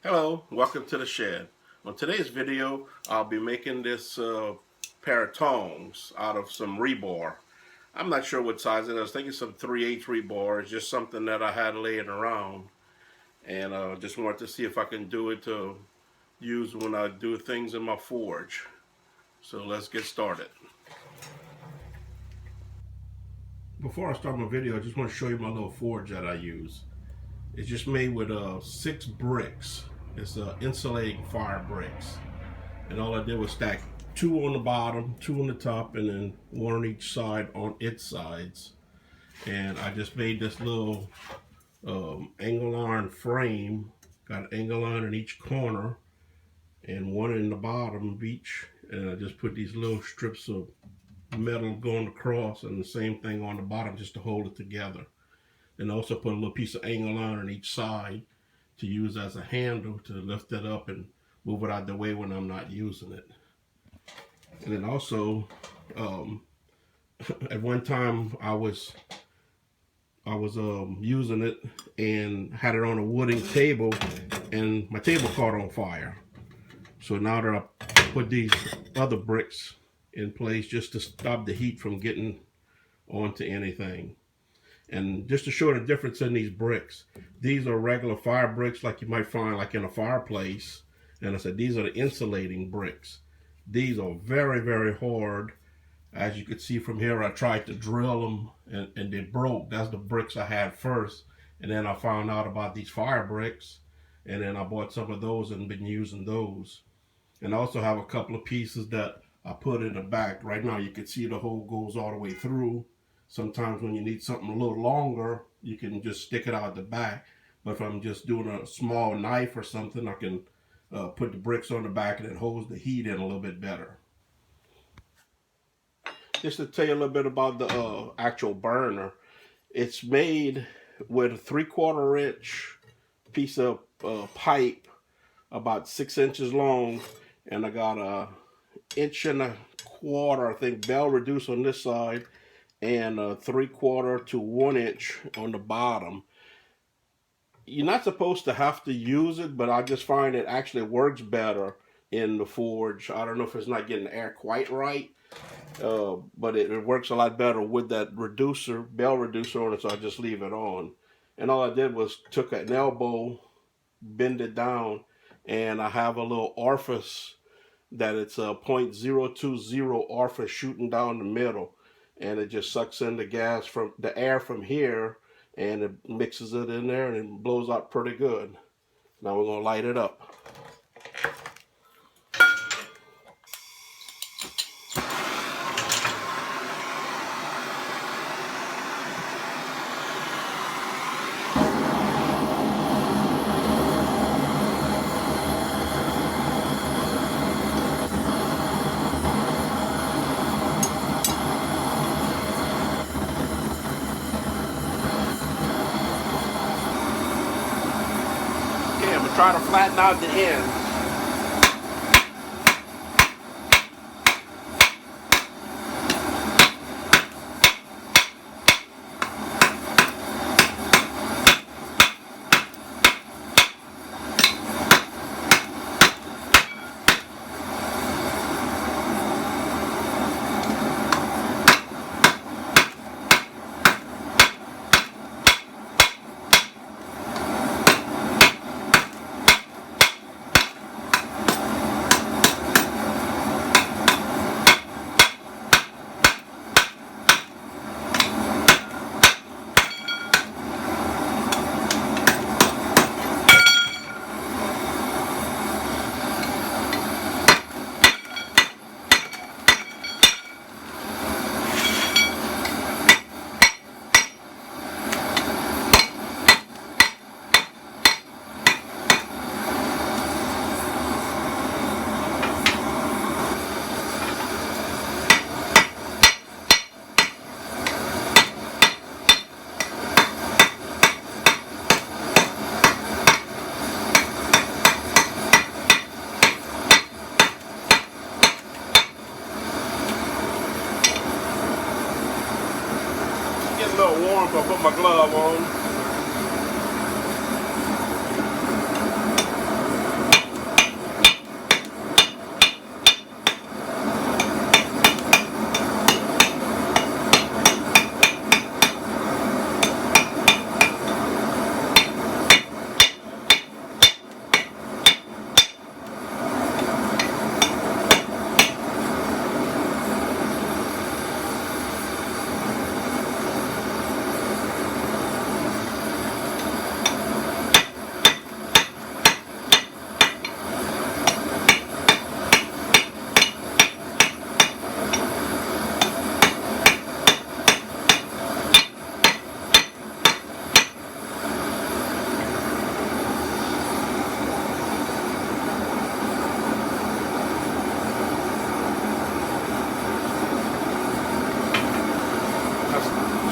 Hello, welcome to the shed. On today's video, I'll be making this pair of tongs out of some rebar. I'm not sure what size it is. I was thinking some 3/8 rebar. It's just something that I had laying around, and just wanted to see if I can do it to use when I do things in my forge. So let's get started. Before I start my video, I just want to show you my little forge that I use. It's just made with 6 bricks. It's insulating fire bricks. And all I did was stack 2 on the bottom, 2 on the top, and then 1 on each side on its sides. And I just made this little angle iron frame. Got an angle iron in each corner and 1 in the bottom of each. And I just put these little strips of metal going across and the same thing on the bottom just to hold it together. And also put a little piece of angle iron on each side to use as a handle to lift it up and move it out of the way when I'm not using it. And then also, at one time I was using it and had it on a wooden table, and my table caught on fire. So now that I put these other bricks in place just to stop the heat from getting onto anything. And just to show the difference in these bricks, these are regular fire bricks like you might find like in a fireplace. And I said, these are the insulating bricks. These are very, very hard. As you can see from here, I tried to drill them and they broke. That's the bricks I had first. And then I found out about these fire bricks. And then I bought some of those and been using those. And I also have a couple of pieces that I put in the back. Right now you can see the hole goes all the way through. Sometimes when you need something a little longer, you can just stick it out the back. But if I'm just doing a small knife or something, I can put the bricks on the back and it holds the heat in a little bit better. Just to tell you a little bit about the actual burner, it's made with a 3/4 inch piece of pipe about 6 inches long, and I got a 1.25 inch, I think, bell reduce on this side, and 3/4 to 1 inch on the bottom. You're not supposed to have to use it, but I just find it actually works better in the forge. I don't know if it's not getting the air quite right, but it works a lot better with that reducer, bell reducer on it, so I just leave it on. And all I did was took an elbow, bend it down, and I have a little orifice that it's a 0.020 orifice shooting down the middle. And it just sucks in the gas from the air from here, and it mixes it in there and it blows out pretty good. Now we're gonna light it up. Okay, I'm gonna try to flatten out the ends. Getting a little warm, so I put my glove on.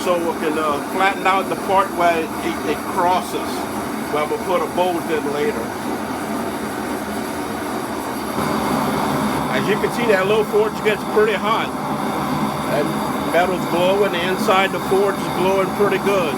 so we can flatten out the part where it crosses, where we'll put a bolt in later. As you can see, that little forge gets pretty hot. That metal's glowing, the inside the forge is glowing pretty good.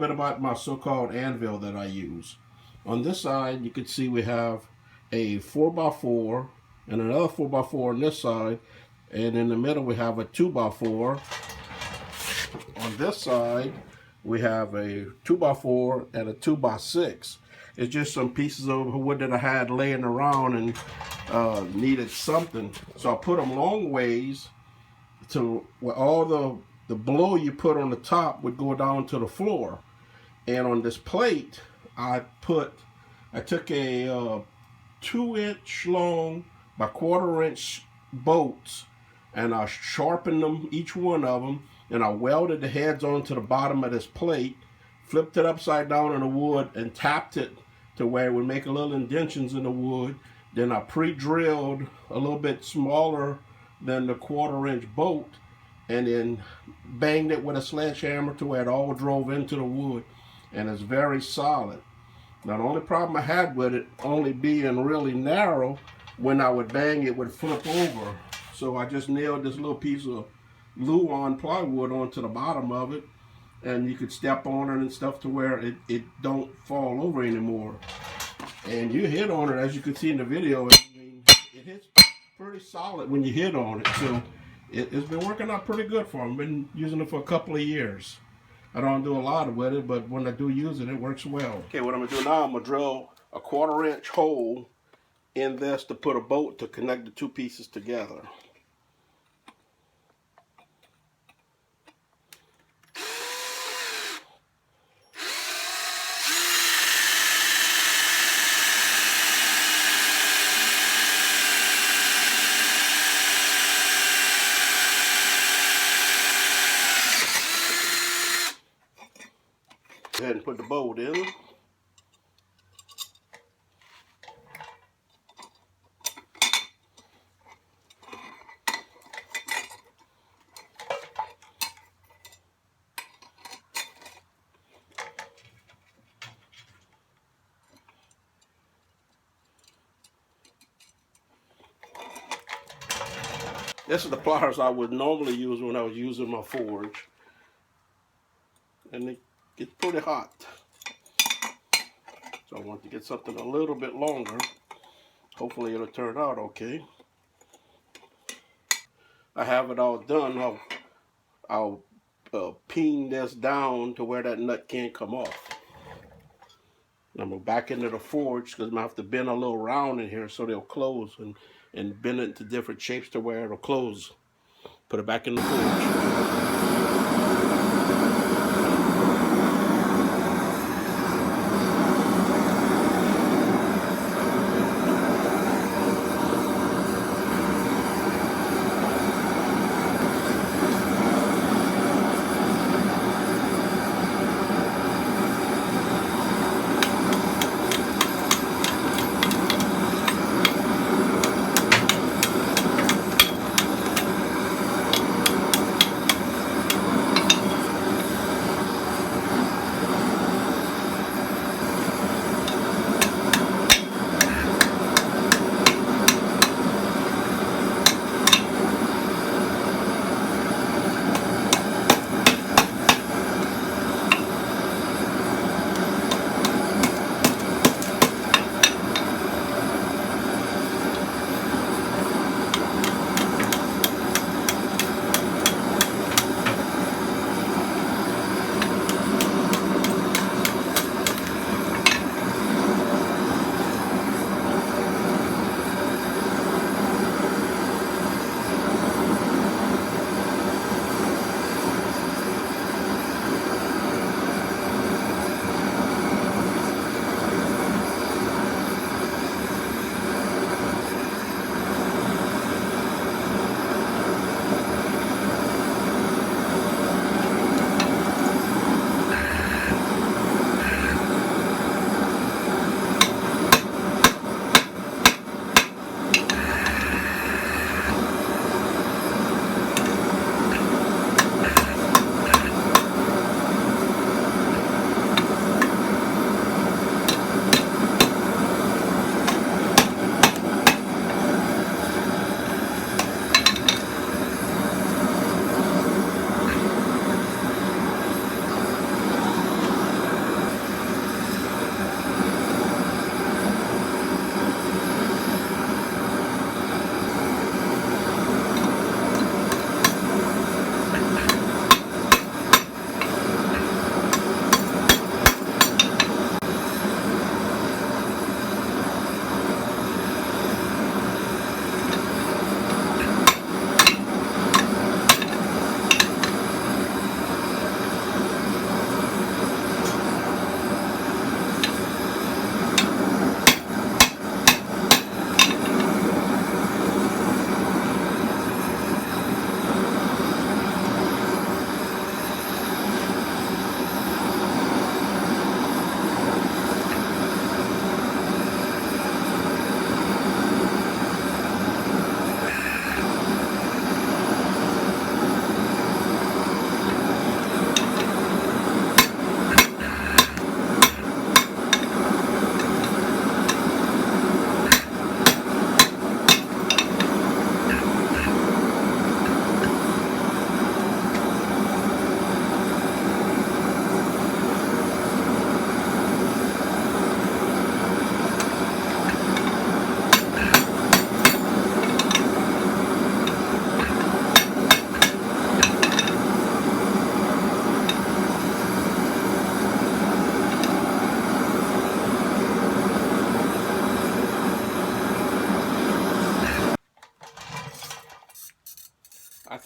About my so-called anvil that I use. On this side, you can see we have a 4x4 and another 4x4 on this side, and in the middle we have a 2x4. On this side, we have a 2x4 and a 2x6. It's just some pieces of wood that I had laying around and needed something, so I put them long ways to where all the blow you put on the top would go down to the floor. And on this plate, I took a 2-inch long by 1/4-inch bolts, and I sharpened them, each one of them, and I welded the heads onto the bottom of this plate, flipped it upside down in the wood, and tapped it to where it would make a little indentions in the wood. Then I pre-drilled a little bit smaller than the 1/4-inch bolt, and then banged it with a sledgehammer to where it all drove into the wood. And it's very solid. Now the only problem I had with it only being really narrow, when I would bang it would flip over. So I just nailed this little piece of Luan plywood onto the bottom of it, and you could step on it and stuff to where it don't fall over anymore. And you hit on it, as you can see in the video, it hits pretty solid when you hit on it. So it's been working out pretty good for me. I've been using it for a couple of years. I don't do a lot with it, but when I do use it, it works well. Okay, what I'm gonna do now, I'm gonna drill a 1/4-inch hole in this to put a bolt to connect the two pieces together. Go ahead and put the bolt in. This is the pliers I would normally use when I was using my forge. And it gets pretty hot. So I want to get something a little bit longer. Hopefully it'll turn out okay. I have it all done. I'll peen this down to where that nut can't come off. I'm going back into the forge because I'm going to have to bend a little round in here so they'll close, and bend it into different shapes to where it'll close. Put it back in the forge.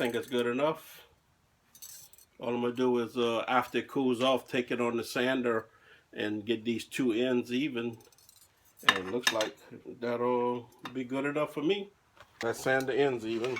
think it's good enough. All I'm gonna do is after it cools off, take it on the sander and get these two ends even. And it looks like that'll be good enough for me. Let's sand the ends even.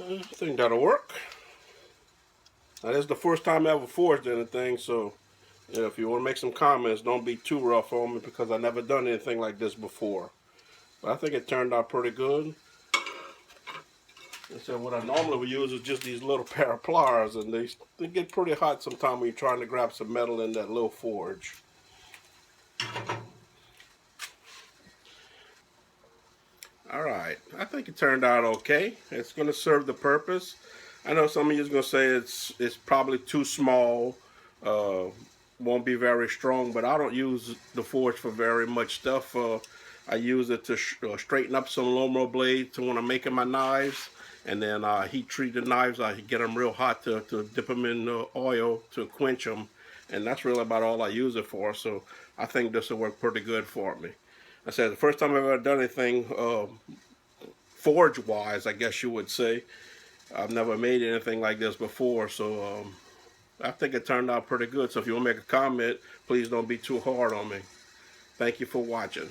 I think that'll work. Now, this is the first time I ever forged anything, so if you want to make some comments, don't be too rough on me because I've never done anything like this before. But I think it turned out pretty good. And so what I normally would use is just these little pair of pliers, and they get pretty hot sometimes when you're trying to grab some metal in that little forge. Alright, I think it turned out okay. It's going to serve the purpose. I know some of you are going to say it's probably too small, won't be very strong, but I don't use the forge for very much stuff. I use it to straighten up some lawnmower blades when I'm making my knives, and then heat treat the knives. I get them real hot to dip them in oil to quench them, and that's really about all I use it for. So I think this will work pretty good for me. I said the first time I've ever done anything forge-wise, I guess you would say. I've never made anything like this before, so I think it turned out pretty good. So if you want to make a comment, please don't be too hard on me. Thank you for watching.